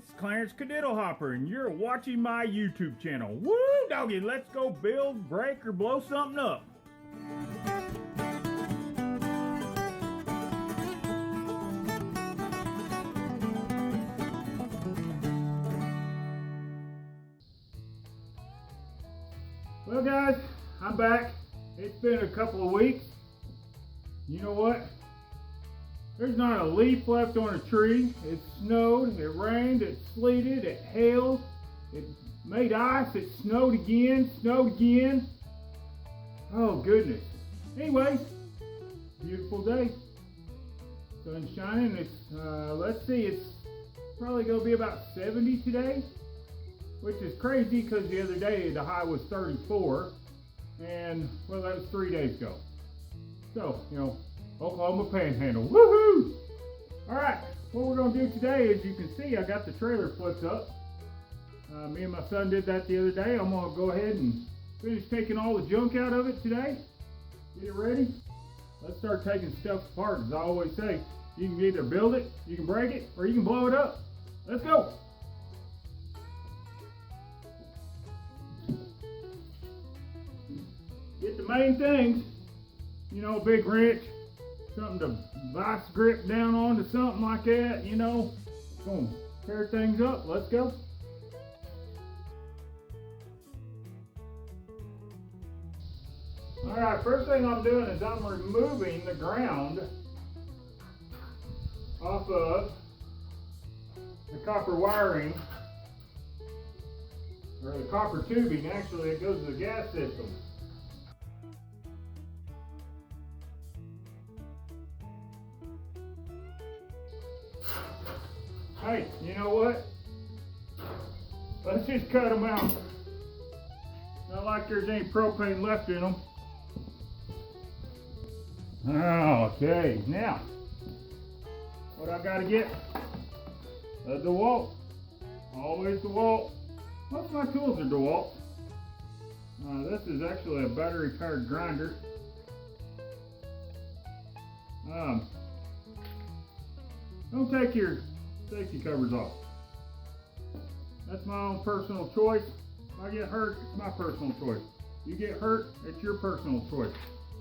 it's Clarence Cadiddlehopper, and you're watching my YouTube channel. Woo, doggy, let's go build, break, or blow something up. Well, guys, I'm back. It's been a couple of weeks. You know what? There's not a leaf left on a tree. It snowed, it rained, it sleeted, it hailed, it made ice, it snowed again. Oh goodness. Anyway, beautiful day. Sun's shining. It's let's see, it's probably gonna be about 70 today, which is crazy because the other day the high was 34, and well, that was 3 days ago. So, you know, Oklahoma Panhandle, woohoo! All right, what we're gonna do today, as you can see, I got the trailer flipped up. Me and my son did that the other day. I'm gonna go ahead and finish taking all the junk out of it today. Get it ready. Let's start taking stuff apart. As I always say, you can either build it, you can break it, or you can blow it up. Let's go. Get the main things, you know, a big wrench, something to vice grip down onto something like that, you know. Gonna tear things up. Let's go. Alright, first thing I'm doing is I'm removing the ground off of the copper wiring, or the copper tubing. Actually, it goes to the gas system. Hey, you know what? Let's just cut them out. Not like there's any propane left in them. Okay, now, what I gotta get? The DeWalt. Always DeWalt. Most of my tools are DeWalt. This is actually a battery powered grinder. Don't take your safety covers off. That's my own personal choice. If I get hurt, it's my personal choice. You get hurt, it's your personal choice.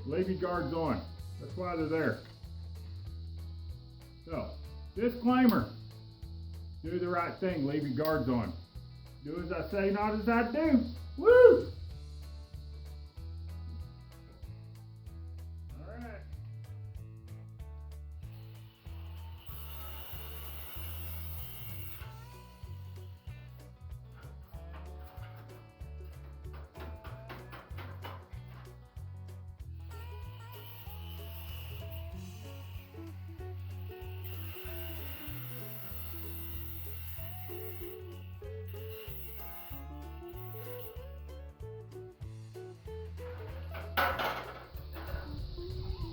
Leave your guards on. That's why they're there. So, disclaimer. Do the right thing, leave your guards on. Do as I say, not as I do. Woo!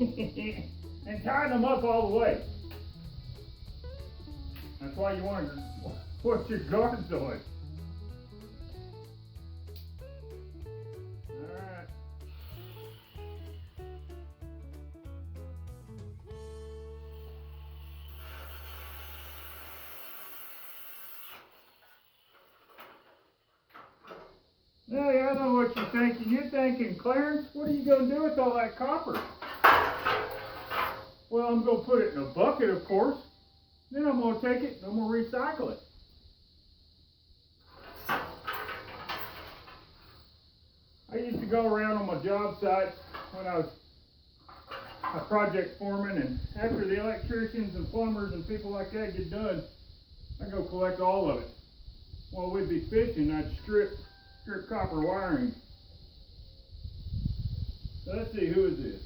And tie them up all the way. That's why you want to put your guards on. Alright. Hey, I know what you're thinking. You're thinking, Clarence, what are you going to do with all that copper? Well, I'm going to put it in a bucket, of course. Then I'm going to take it and I'm going to recycle it. I used to go around on my job sites when I was a project foreman, and after the electricians and plumbers and people like that get done, I go collect all of it. While we'd be fishing, I'd strip copper wiring. So let's see, who is this?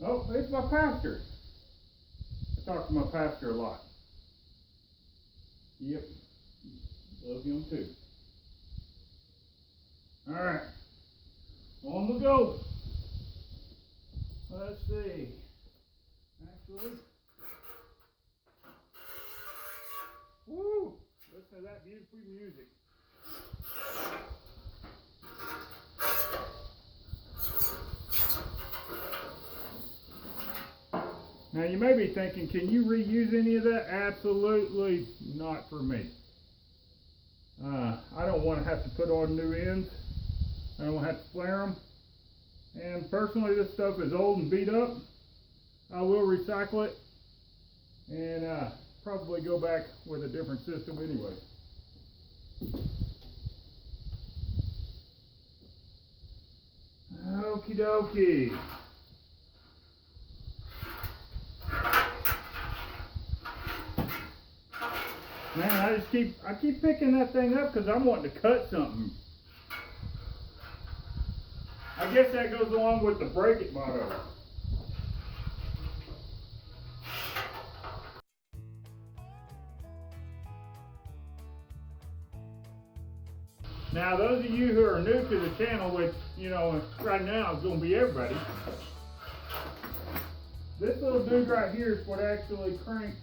Oh, it's my pastor. I talk to my pastor a lot. Yep. Love him too. Alright. On we go. Let's see. Actually. Woo! Listen to that beautiful music. Now you may be thinking, can you reuse any of that? Absolutely not for me. I don't want to have to put on new ends. I don't want to have to flare them. And personally, this stuff is old and beat up. I will recycle it and probably go back with a different system anyway. Okie dokie. Man, I keep picking that thing up because I'm wanting to cut something. I guess that goes along with the break it motto. Now, those of you who are new to the channel, which, you know, right now is going to be everybody, this little dude right here is what actually cranked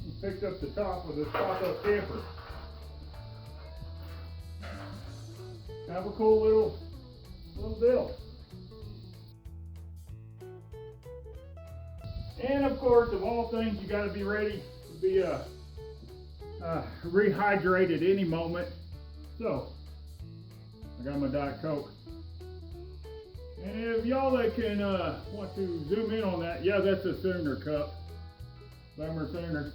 and picked up the top of this pop-up camper. Have a cool little deal. And of course, of all things, you got to be ready to be rehydrated any moment. So, I got my Diet Coke. And if y'all that can want to zoom in on that, yeah, that's a Sooner cup. Summer Sooner.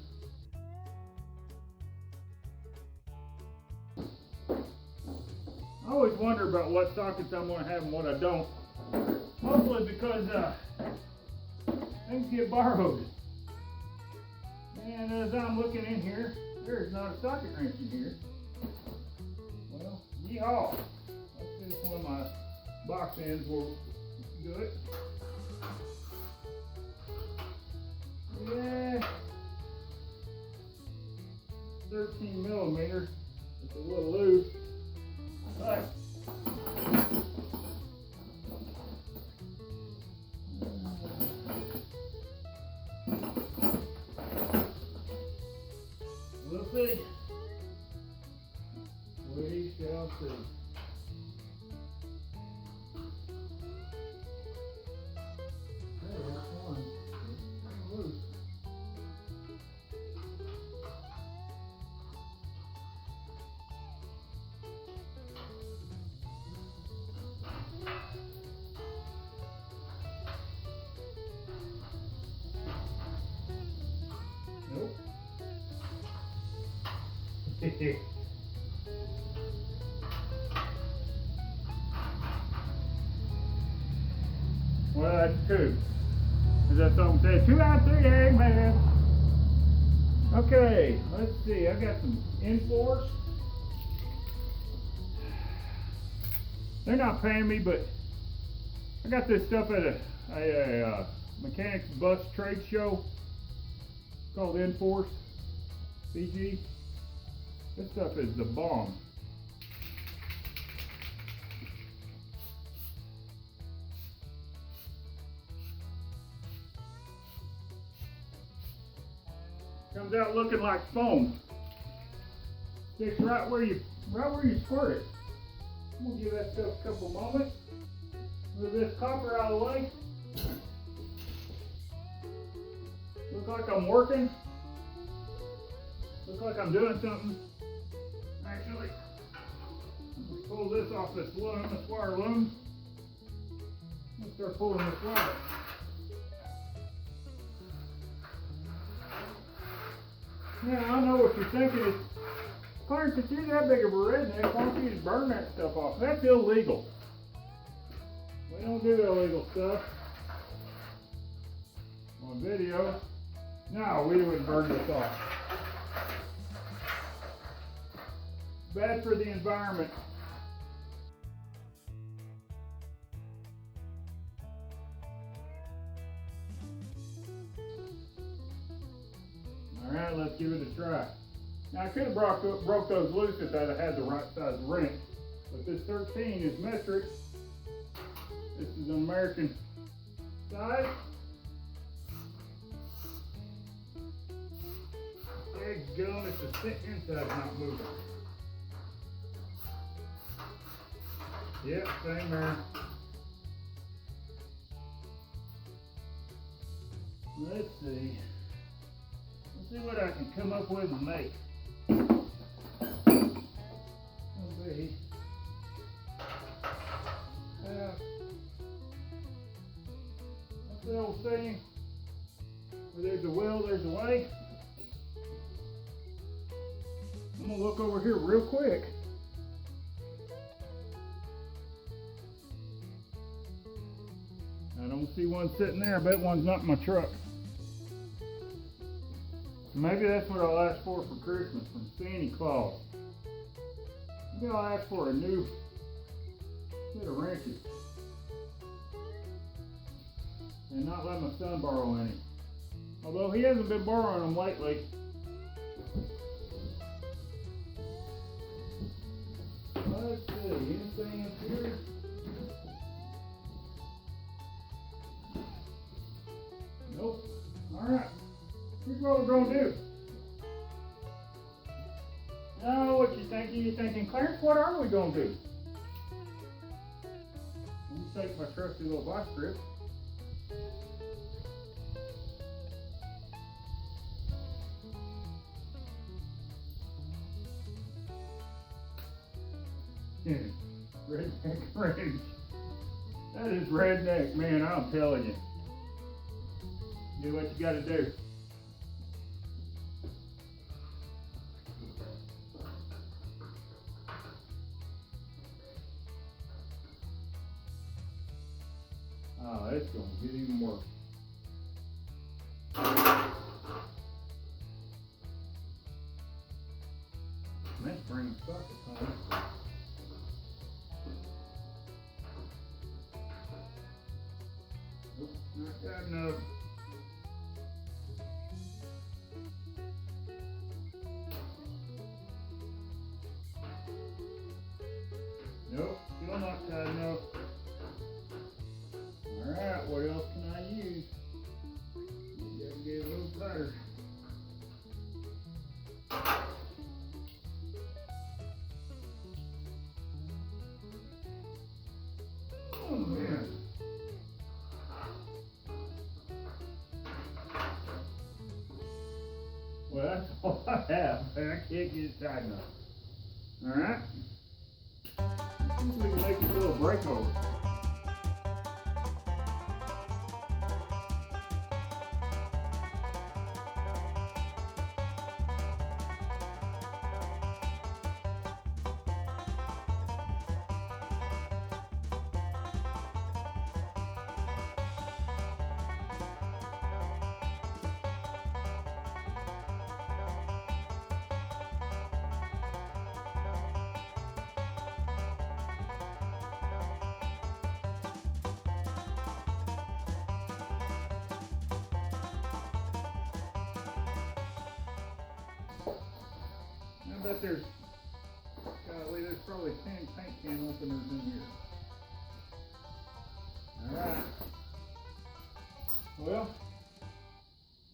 I always wonder about what sockets I'm going to have and what I don't. Mostly because things get borrowed. And as I'm looking in here, there's not a socket wrench in here. Well, yeehaw. Let's see if one of my box ends will do it. Yeah. 13 millimeter. It's a little loose. But we'll see. We shall see. There's one. It's loose. Nope. Well, that's two. Is that something said? 2 out of 3, amen. Okay, let's see. I got some N4s. They're not paying me, but I got this stuff at a mechanics bus trade show called N4s, CG. This stuff is the bomb. Comes out looking like foam. Sticks right where you squirt it. I'm gonna give that stuff a couple moments. Move this copper out of the way. Look like I'm working. Look like I'm doing something. Actually, I'm gonna pull this off this loom, this wire loom. Let's start pulling this wire. Now, I know what you're thinking is, Clarence, if you're that big of a redneck, why don't you just burn that stuff off? That's illegal. We don't do illegal stuff on video. No, we wouldn't burn this off. Bad for the environment. Alright, let's give it a try. Now I could have broke those loose if I'd have had the right size wrench. But this 13 is metric. This is an American size. Daggone, it's the inside's not moving. Yep, same there. Let's see. Let's see what I can come up with and make. Let's what's the old saying? Where there's a will, there's a way. I'm gonna look over here real quick. I don't see one sitting there. I bet one's not in my truck. Maybe that's what I'll ask for Christmas from Santa Claus. Maybe I'll ask for a new set of wrenches. And not let my son borrow any. Although he hasn't been borrowing them lately. Let's see, anything up here? Nope. Alright. Here's what we're going to do. Now, what you thinking? You're thinking, Clarence, what are we going to do? Let me take my trusty little vice grip. Redneck wrench. That is redneck, man, I'm telling you. Do what you gotta do. Oh, it's gonna get even worse. Let's bring the socket home. Nope, not that enough. Nope, still not tight enough. Alright, what else can I use? You gotta get a little tighter. Oh man. Well, that's all I have, and I can't get it tight enough. Alright. See if we can make this little breakover. I bet there's probably 10 paint can openers in here. Alright. Well,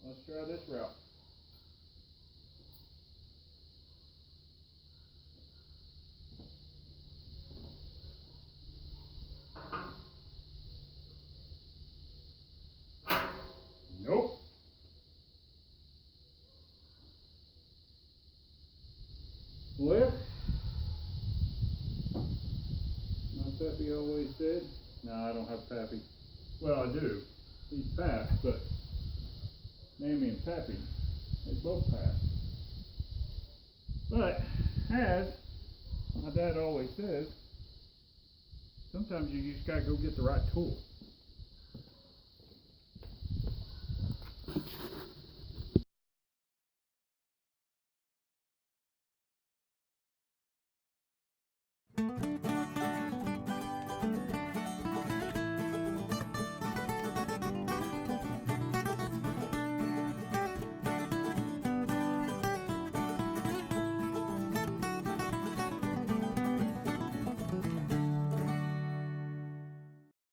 let's try this route. Nope. Flip. My Pappy always said. No, I don't have Pappy. Well, I do. He's passed, but Mammy and Pappy, they both passed. But, as my dad always says, sometimes you just gotta go get the right tool.